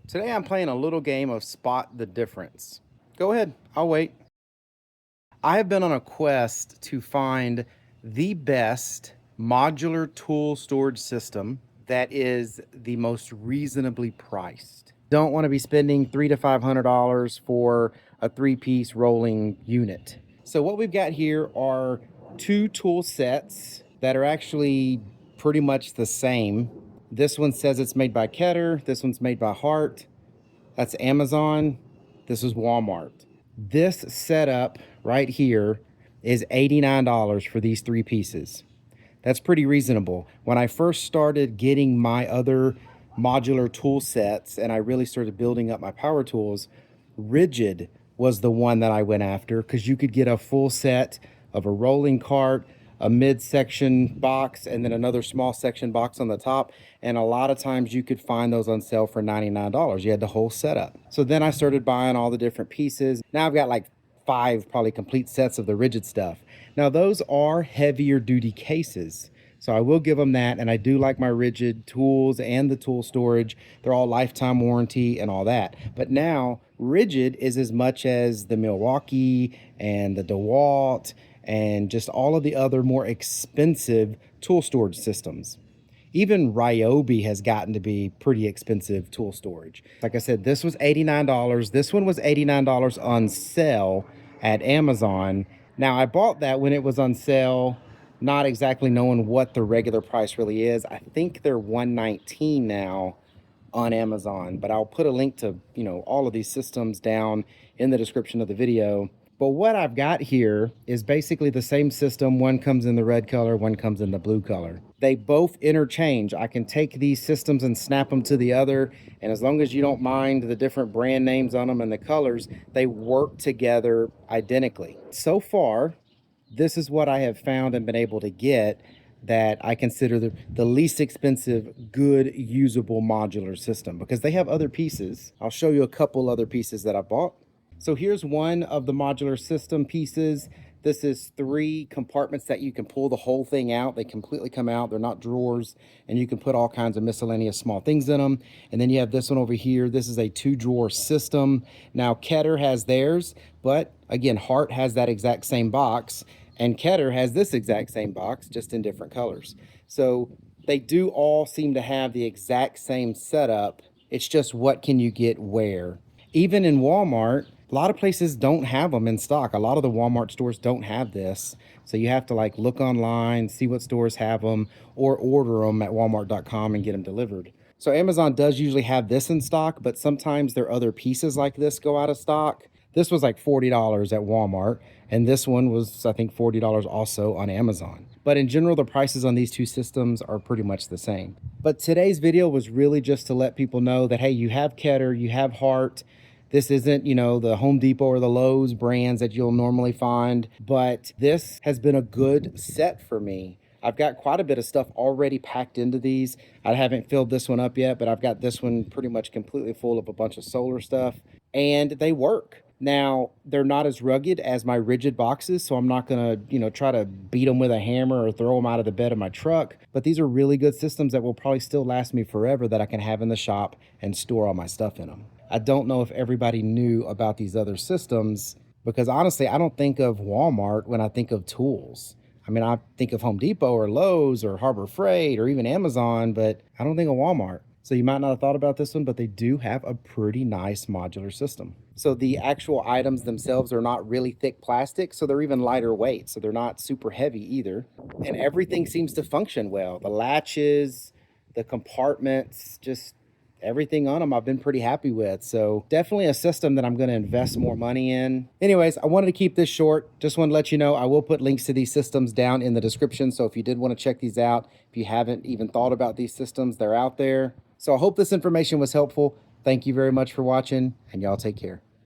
Today I'm playing a little game of Spot the Difference. Go ahead, I'll wait. I have been on a quest to find the best modular tool storage system that is the most reasonably priced. Don't want to be spending $300 to $500 for a three-piece rolling unit. So what we've got here are two tool sets that are actually pretty much the same. This one says it's made by Keter. This one's made by Hart. That's Amazon. This is Walmart. This setup right here is $89 for these three pieces. That's pretty reasonable. When I first started getting my other modular tool sets and I really started building up my power tools, Rigid was the one that I went after because you could get a full set of a rolling cart, a mid-section box, and then another small section box on the top. And a lot of times you could find those on sale for $99. You had the whole setup. So then I started buying all the different pieces. Now I've got like 5 probably complete sets of the Rigid stuff. Now those are heavier duty cases, so I will give them that. And I do like my Rigid tools and the tool storage. They're all lifetime warranty and all that. But now Rigid is as much as the Milwaukee and the DeWalt and just all of the other more expensive tool storage systems. Even Ryobi has gotten to be pretty expensive tool storage. Like I said, this was $89. This one was $89 on sale at Amazon. Now I bought that when it was on sale, not exactly knowing what the regular price really is. I think they're $119 now on Amazon, but I'll put a link to, all of these systems down in the description of the video. But what I've got here is basically the same system. One comes in the red color, one comes in the blue color. They both interchange. I can take these systems and snap them to the other, and as long as you don't mind the different brand names on them and the colors, they work together identically. So far, this is what I have found and been able to get that I consider the least expensive, good, usable modular system, because they have other pieces. I'll show you a couple other pieces that I bought. So here's one of the modular system pieces. This is 3 compartments that you can pull the whole thing out. They completely come out. They're not drawers, and you can put all kinds of miscellaneous small things in them. And then you have this one over here. This is a 2-drawer system. Now Keter has theirs, but again, Hart has that exact same box, and Keter has this exact same box, just in different colors. So they do all seem to have the exact same setup. It's just what can you get where. Even in Walmart, a lot of places don't have them in stock. A lot of the Walmart stores don't have this. So you have to like look online, see what stores have them, or order them at walmart.com and get them delivered. So Amazon does usually have this in stock, but sometimes their other pieces like this go out of stock. This was like $40 at Walmart, and this one was, I think, $40 also on Amazon. But in general, the prices on these two systems are pretty much the same. But today's video was really just to let people know that, hey, you have Keter, you have Hart. This isn't, the Home Depot or the Lowe's brands that you'll normally find, but this has been a good set for me. I've got quite a bit of stuff already packed into these. I haven't filled this one up yet, but I've got this one pretty much completely full of a bunch of solar stuff, and they work. Now, they're not as rugged as my Rigid boxes, so I'm not gonna, try to beat them with a hammer or throw them out of the bed of my truck, but these are really good systems that will probably still last me forever, that I can have in the shop and store all my stuff in them. I don't know if everybody knew about these other systems, because honestly, I don't think of Walmart when I think of tools. I mean, I think of Home Depot or Lowe's or Harbor Freight or even Amazon, but I don't think of Walmart. So you might not have thought about this one, but they do have a pretty nice modular system. So the actual items themselves are not really thick plastic, so they're even lighter weight. So they're not super heavy either. And everything seems to function well. The latches, the compartments, just everything on them I've been pretty happy with. So definitely a system that I'm going to invest more money in. Anyways, I wanted to keep this short. Just want to let you know I will put links to these systems down in the description. So if you did want to check these out, if you haven't even thought about these systems, they're out there. So I hope this information was helpful. Thank you very much for watching, and y'all take care.